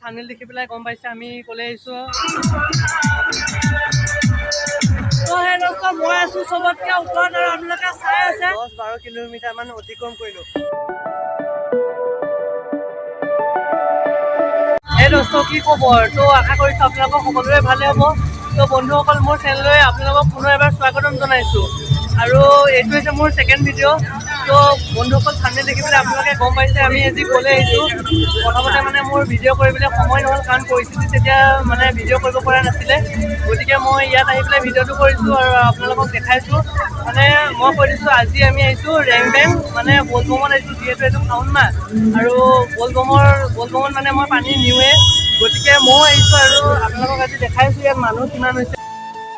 Thumbnail দেখি পেলাই গম পাইছে আমি ক'লে আহিছোঁ। তো সেই দোস্ত মই আছোঁ চবতকৈ ওপৰত আৰু আপোনালোকে চাই আছে 10-12 কিলোমিটাৰমান অতিক্ৰম কৰিলোঁ। এই দোস্ত কি খবৰ? তো আশা কৰিছোঁ আপোনালোকৰ সকলোৰে ভালে হ'ব। তো বন্ধুসকল মোৰ চেনেললৈ আপোনালোকক পুনৰ এবাৰ স্বাগতম জনাইছোঁ আৰু এইটো হৈছে মোৰ ছেকেণ্ড ভিডিঅ'। তো বন্ধুসকল থাম্বনেল দেখি পেলাই আপোনালোকে গম পাইছে আমি আজি ক'লে আহিছোঁ। প্ৰথমতে মানে মোৰ ভিডিঅ' কৰিবলৈ সময় নহ'ল কাৰণ পৰিস্থিতি তেতিয়া মানে ভিডিঅ' কৰিব পৰা নাছিলে, গতিকে মই ইয়াত আহি পেলাই ভিডিঅ'টো কৰিছোঁ আৰু আপোনালোকক দেখাইছোঁ। মানে মই কৈ দিছোঁ আজি আমি আহিছোঁ ৰেংবেং মানে বলবমত আহিছোঁ, যিহেতু এইটো শাওণ মাহ আৰু বলবমত মানে মই পানী নিওঁৱে, গতিকে ময়ো আহিছোঁ আৰু আপোনালোকক আজি দেখাইছোঁ ইয়াত মানুহ কিমান হৈছে।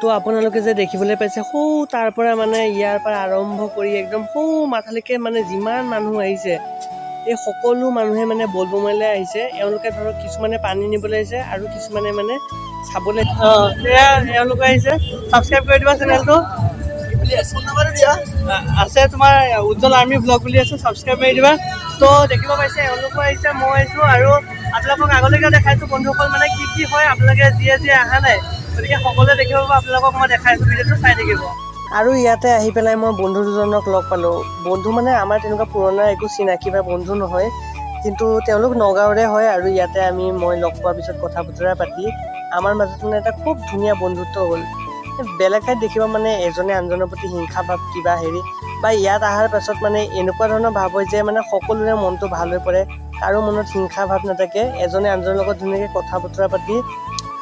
তো আপোনালোকে যে দেখিবলৈ পাইছে সৌ তাৰ পৰা মানে ইয়াৰ পৰা আৰম্ভ কৰি একদম সৌ মাথালৈকে মানে যিমান মানুহ আহিছে, এই সকলো মানুহে মানে বলবমলৈ আহিছে। এওঁলোকে ধৰক কিছুমানে পানী নিবলৈ আহিছে আৰু কিছুমানে মানে চাবলৈ এয়া এওঁলোকে আহিছে। ছাবস্ক্ৰাইব কৰি দিবা চেনেলটো আছে তোমাৰ উজ্জ্বল আৰ্মি ব্লগ বুলি আছে, ছাবস্ক্ৰাইব কৰি দিবা। তো দেখিব পাইছে এওঁলোকো আহিছে, মই আহিছোঁ আৰু আপোনালোকক আগলৈকে দেখাইছোঁ বন্ধুসকল মানে কি হয় আপোনালোকে যিয়ে অহা নাই, গতিকে সকলোৱে দেখিব পাব। আপোনালোকক মই দেখাইছোঁ, ভিডিঅ'টো চাই থাকিব। আৰু ইয়াতে আহি পেলাই মই বন্ধু দুজনক লগ পালোঁ। বন্ধু মানে আমাৰ তেনেকুৱা পুৰণা একো চিনাকি বা বন্ধু নহয়, কিন্তু তেওঁলোক নগাঁৱৰে হয় আৰু ইয়াতে মই লগ পোৱাৰ পিছত কথা বতৰা পাতি আমাৰ মাজত মানে এটা খুব ধুনীয়া বন্ধুত্ব হ'ল। বেলেগ ঠাইত দেখিব মানে এজনে আনজনৰ প্ৰতি হিংসা ভাৱ কিবা হেৰি বা ইয়াত অহাৰ পাছত মানে এনেকুৱা ধৰণৰ ভাৱ হয় যে মানে সকলোৰে মনটো ভাল হৈ পৰে, কাৰো মনত হিংসা ভাৱ নাথাকে, এজনে আনজনৰ লগত ধুনীয়াকৈ কথা বতৰা পাতি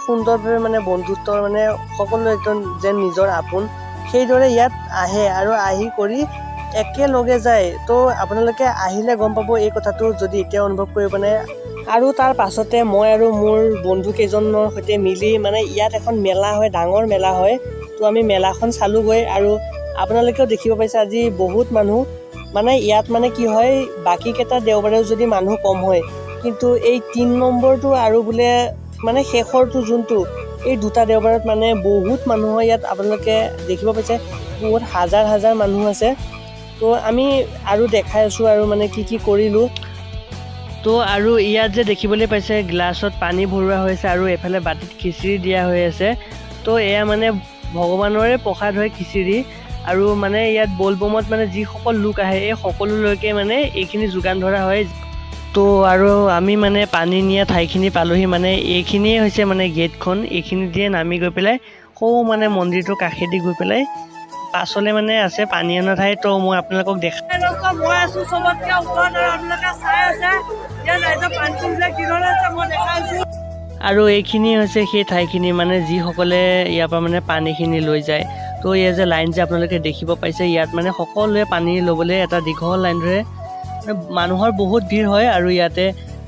সুন্দৰভাৱে মানে বন্ধুত্বৰ মানে সকলো একদম যেন নিজৰ আপোন সেইদৰে ইয়াত আহে আৰু আহি কৰি একেলগে যায়। তো আপোনালোকে আহিলে গম পাব এই কথাটো যদি এতিয়া অনুভৱ কৰিব মানে। আৰু তাৰ পাছতে মই আৰু মোৰ বন্ধু কেইজনৰ সৈতে মিলি মানে ইয়াত এখন মেলা হয়, ডাঙৰ মেলা হয়। তো আমি মেলাখন চালোঁগৈ আৰু আপোনালোকেও দেখিব পাইছে আজি বহুত মানুহ। মানে ইয়াত মানে কি হয় বাকীকেইটা দেওবাৰেও যদি মানুহ কম হয়, কিন্তু এই 3 নম্বৰটো আৰু বোলে মানে শেষৰটো যোনটো এই দুটা দেওবাৰত মানে বহুত মানুহ হয় ইয়াত। আপোনালোকে দেখিব পাইছে বহুত হাজাৰ হাজাৰ মানুহ আছে। তো আমি আৰু দেখাই আছোঁ আৰু মানে কি কৰিলোঁ। তো আৰু ইয়াত যে দেখিবলৈ পাইছে গ্লাছত পানী ভৰোৱা হৈছে আৰু এফালে বাটিত খিচিৰি দিয়া হৈ আছে। তো এয়া মানে ভগৱানৰে প্ৰসাদ হয় খিচিৰি। আৰু মানে ইয়াত বলবমত মানে যিসকল লোক আহে এই সকলোলৈকে মানে এইখিনি যোগান ধৰা হয়। তো আৰু আমি মানে পানী নিয়া ঠাইখিনি পালোহি, মানে এইখিনিয়ে হৈছে মানে গেটখন। এইখিনি দিয়ে নামি গৈ পেলাই সৌ মানে মন্দিৰটোৰ কাষেদি গৈ পেলাই পাছলৈ মানে আছে পানী অনা ঠাই। তো মই আপোনালোকক দেখাই মই আছোঁ চবতকৈ ওপৰত আৰু আপোনালোকে চাই আছে ইয়াত ৰাইজৰ পানী কি ধৰণে আছে মই দেখাইছোঁ। আৰু এইখিনি হৈছে সেই ঠাইখিনি মানে যিসকলে ইয়াৰ পৰা মানে পানীখিনি লৈ যায়। তো এই যে লাইন যে আপোনালোকে দেখিব পাইছে ইয়াত মানে সকলোৱে পানী ল'বলৈ এটা দীঘল লাইন ধৰে। মানুহৰ বহুত ভিৰ হয় আৰু ইয়াতে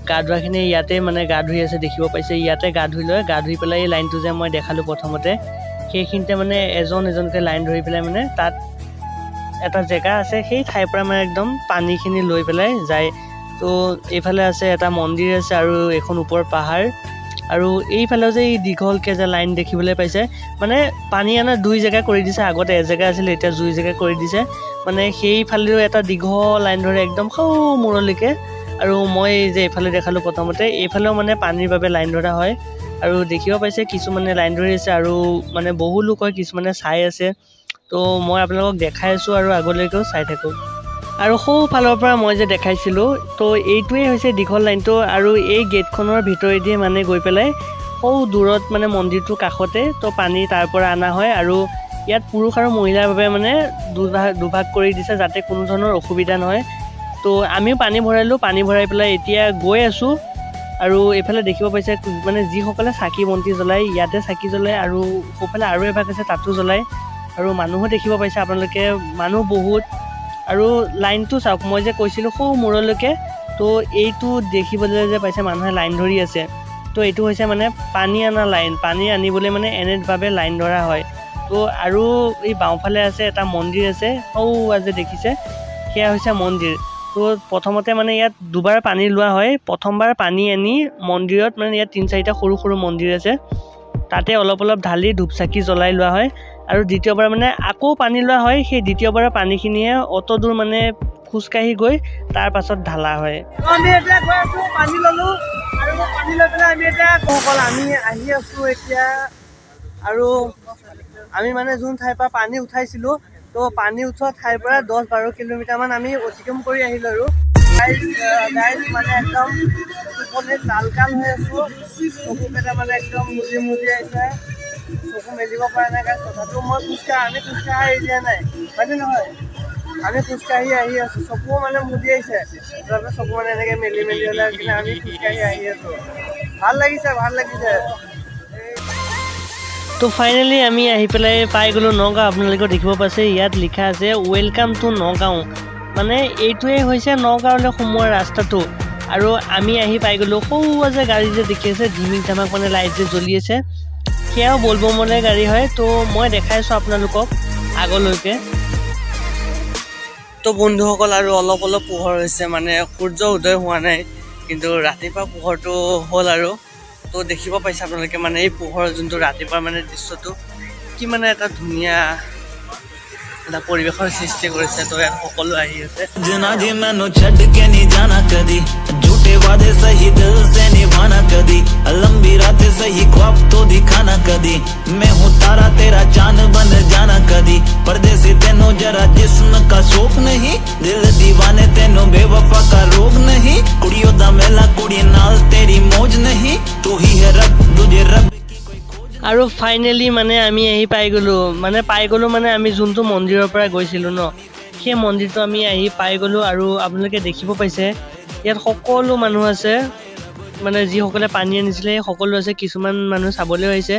গা ধোৱাখিনি ইয়াতে মানে গা ধুই আছে দেখিব পাইছে। ইয়াতে গা ধুই লয়, গা ধুই পেলাই এই লাইনটো যে মই দেখালোঁ প্ৰথমতে সেইখিনিতে মানে এজনকৈ লাইন ধৰি পেলাই মানে তাত এটা জেগা আছে, সেই ঠাইৰ পৰা মানে একদম পানীখিনি লৈ পেলাই যায়। তো এইফালে আছে এটা মন্দিৰ আছে আৰু এখন ওপৰ পাহাৰ। আৰু এইফালেও যে এই দীঘলকৈ যে লাইন দেখিবলৈ পাইছে মানে পানী অনা 2 জেগা কৰি দিছে। আগতে এজেগা আছিলে, এতিয়া 2 জেগা কৰি দিছে। মানে সেইফালেও এটা দীঘল লাইন ধৰে একদম সৌ মূৰলৈকে। আৰু মই যে এইফালে দেখালোঁ প্ৰথমতে এইফালেও মানে পানীৰ বাবে লাইন ধৰা হয়। আৰু দেখিব পাইছে কিছুমানে লাইন ধৰি আছে আৰু মানে বহু লোক হয়, কিছুমানে চাই আছে। তো মই আপোনালোকক দেখাই আছোঁ আৰু আগলৈকেও চাই থাকক। আৰু সোঁফালৰ পৰা মই যে দেখাইছিলোঁ তো এইটোৱেই হৈছে দীঘল লাইনটো। আৰু এই গেটখনৰ ভিতৰেদি মানে গৈ পেলাই সৌ দূৰত মানে মন্দিৰটোৰ কাষতে তো পানী তাৰ পৰা অনা হয়। আৰু ইয়াত পুৰুষ আৰু মহিলাৰ বাবে মানে দুভাগ কৰি দিছে যাতে কোনো ধৰণৰ অসুবিধা নহয়। তো আমিও পানী ভৰালোঁ, পানী ভৰাই পেলাই এতিয়া গৈ আছোঁ। আৰু এইফালে দেখিব পাইছে মানে যিসকলে চাকি বন্তি জ্বলায় ইয়াতে চাকি জ্বলায় আৰু সোঁফালে আৰু এভাগ আছে তাতো জ্বলায়। আৰু মানুহো দেখিব পাইছে আপোনালোকে, মানুহ বহুত। আৰু লাইনটো চাওক, মই যে কৈছিলোঁ সৌ মূৰলৈকে, তো এইটো দেখিবলৈ যে পাইছে মানুহে লাইন ধৰি আছে। তো এইটো হৈছে মানে পানী অনা লাইন, পানী আনিবলৈ মানে এনেভাৱে লাইন ধৰা হয়। তো আৰু এই বাওঁফালে আছে এটা মন্দিৰ আছে, সৌ যে দেখিছে সেয়া হৈছে মন্দিৰ। তো প্ৰথমতে মানে ইয়াত 2বাৰ পানী লোৱা হয়। প্ৰথমবাৰ পানী আনি মন্দিৰত মানে ইয়াত 3-4টা সৰু সৰু মন্দিৰ আছে, তাতে অলপ ঢালি ধূপ চাকি জ্বলাই লোৱা হয়। আৰু দ্বিতীয়বাৰ মানে আকৌ পানী লোৱা হয়। সেই দ্বিতীয়বাৰৰ পানীখিনিয়ে অত দূৰ মানে খোজকাঢ়ি গৈ তাৰ পাছত ঢালা হয়। আমি এতিয়া গৈ আছোঁ, পানী ল'লোঁ আৰু পানী লৈ পেলাই আমি এতিয়া অকল আমি আহি আছোঁ এতিয়া। আৰু আমি মানে যোন ঠাইৰ পৰা পানী উঠাইছিলোঁ, তো পানী উঠোৱা ঠাইৰ পৰা 10-12 কিলোমিটাৰমান আমি অতিক্ৰম কৰি আহিলোঁ। আৰু গাইজ মানে একদম টোপনিত লালকাল হৈ আছোঁ, চকুকেইটা মানে একদম মুজি আহিছে, চকু মেলিব পৰা নাই গাইজ। তথাপিও আমি খোজকাঢ়া এৰি দিয়া নাই, হয়নে নহয়? আমি খোজকাঢ়ি আহি আছোঁ, চকু মানে মুজি আহিছে, তথাপিও চকু মানে এনেকৈ মেলি হ'লে কিনে আমি খোজকাঢ়ি আহি আছোঁ। ভাল লাগিছে। তো ফাইনেলি আমি আহি পেলাই পাই গ'লোঁ নগাঁও। আপোনালোকে দেখিব পাইছে ইয়াত লিখা আছে ৱেলকাম টু নগাঁও, মানে এইটোৱে হৈছে নগাঁৱলৈ সোমোৱা ৰাস্তাটো। আৰু আমি আহি পাই গ'লোঁ। সৰু যে গাড়ী যে দেখি আছে ধিমিক ধামাক মানে লাইট যে জ্বলি আছে, সেয়াও বলবমলৈ গাড়ী হয়। তো মই দেখাইছোঁ আপোনালোকক আগলৈকে। তো বন্ধুসকল আৰু অলপ পোহৰ হৈছে, মানে সূৰ্য উদয় হোৱা নাই, কিন্তু ৰাতিপুৱা পোহৰটো হ'ল। আৰু তো দেখিব পাইছে আপোনালোকে মানে এই পোহৰ যোনটো ৰাতিপুৱা মানে দৃশ্যটো কি মানে এটা ধুনীয়া এটা পৰিৱেশৰ সৃষ্টি কৰিছে। তো ইয়াত সকলো আহি আছে। झूठे वादे सही दिल से निभाना कदी, लंबी रातें सही ख्वाब तो दिखाना कदी, मैं हूँ तारा तेरा चांद बन जाना कदी, परदेसी तेनो जरा जिस्म का शौक नहीं, दिल दीवाने तेनो बेवफा का रोग नहीं, कुड़ियों दा मेला कुड़ी नाल तेरी मौज नहीं, तू ही है रब तुझे रब। আৰু ফাইনেলি মানে আমি আহি পাই গ'লোঁ মানে আমি যোনটো মন্দিৰৰ পৰা গৈছিলোঁ ন, সেই মন্দিৰটো আমি আহি পাই গ'লোঁ। আৰু আপোনালোকে দেখিব পাইছে ইয়াত সকলো মানুহ আছে, মানে যিসকলে পানী আনিছিলে সকলো আছে, কিছুমান মানুহ চাবলৈও আহিছে।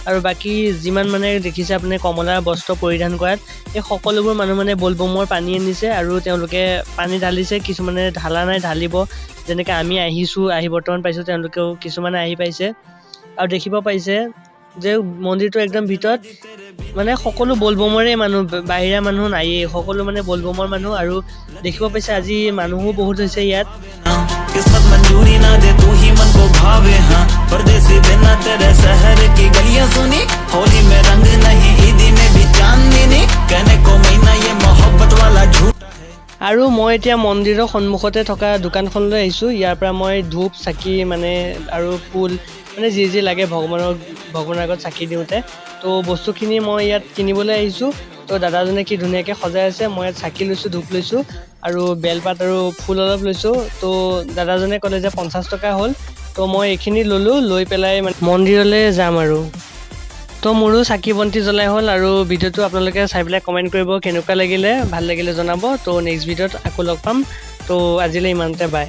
আৰু বাকী যিমান মানে দেখিছে আপুনি কমলা বস্ত্ৰ পৰিধান কৰাত, এই সকলোবোৰ মানুহ মানে বলবমৰ পানী আনিছে আৰু তেওঁলোকে পানী ঢালিছে। কিছুমানে ঢালা নাই, ঢালিব। যেনেকৈ আমি আহি বৰ্তমান পাইছোঁ, তেওঁলোকেও কিছুমানে আহি পাইছে। আৰু দেখিব পাইছে যে মন্দিৰটো একদম ভিতৰত মানে সকলো বলবমৰে মানুহ, বাহিৰা মানুহ নায়েই, সকলো মানে বলবমৰ মানুহ। আৰু দেখিব পাইছে আজি মানুহো বহুত হৈছে ইয়াত। किस्मत मंजूरी ना दे तू ही मन को भावे, हाँ परदेसी बिना तेरे शहर की गलियां सुनी, होली में रंग नहीं ईदी में भी चांदनी नहीं, कहने को महीना ये मोहब्बत वाला झूठ। আৰু মই এতিয়া মন্দিৰৰ সন্মুখতে থকা দোকানখনলৈ আহিছোঁ। ইয়াৰ পৰা মই ধূপ চাকি মানে আৰু ফুল মানে যি লাগে ভগৱানৰ আগত চাকি দিওঁতে, তো বস্তুখিনি মই ইয়াত কিনিবলৈ আহিছোঁ। তো দাদাজনে কি ধুনীয়াকৈ সজাই আছে। মই ইয়াত চাকি লৈছোঁ, ধূপ লৈছোঁ আৰু বেলপাত আৰু ফুল অলপ লৈছোঁ। তো দাদাজনে ক'লে যে 50 টকা হ'ল। তো মই এইখিনি ল'লোঁ, লৈ পেলাই মানে মন্দিৰলৈ যাম। আৰু তো মোৰো চাকি বন্তি জ্বলাই হ'ল। আৰু ভিডিঅ'টো আপোনালোকে চাই পেলাই কমেণ্ট কৰিব কেনেকুৱা লাগিলে, ভাল লাগিলে জনাব। তো নেক্সট ভিডিঅ'ত আকৌ লগ পাম। তো আজিলৈ ইমানতে বাই।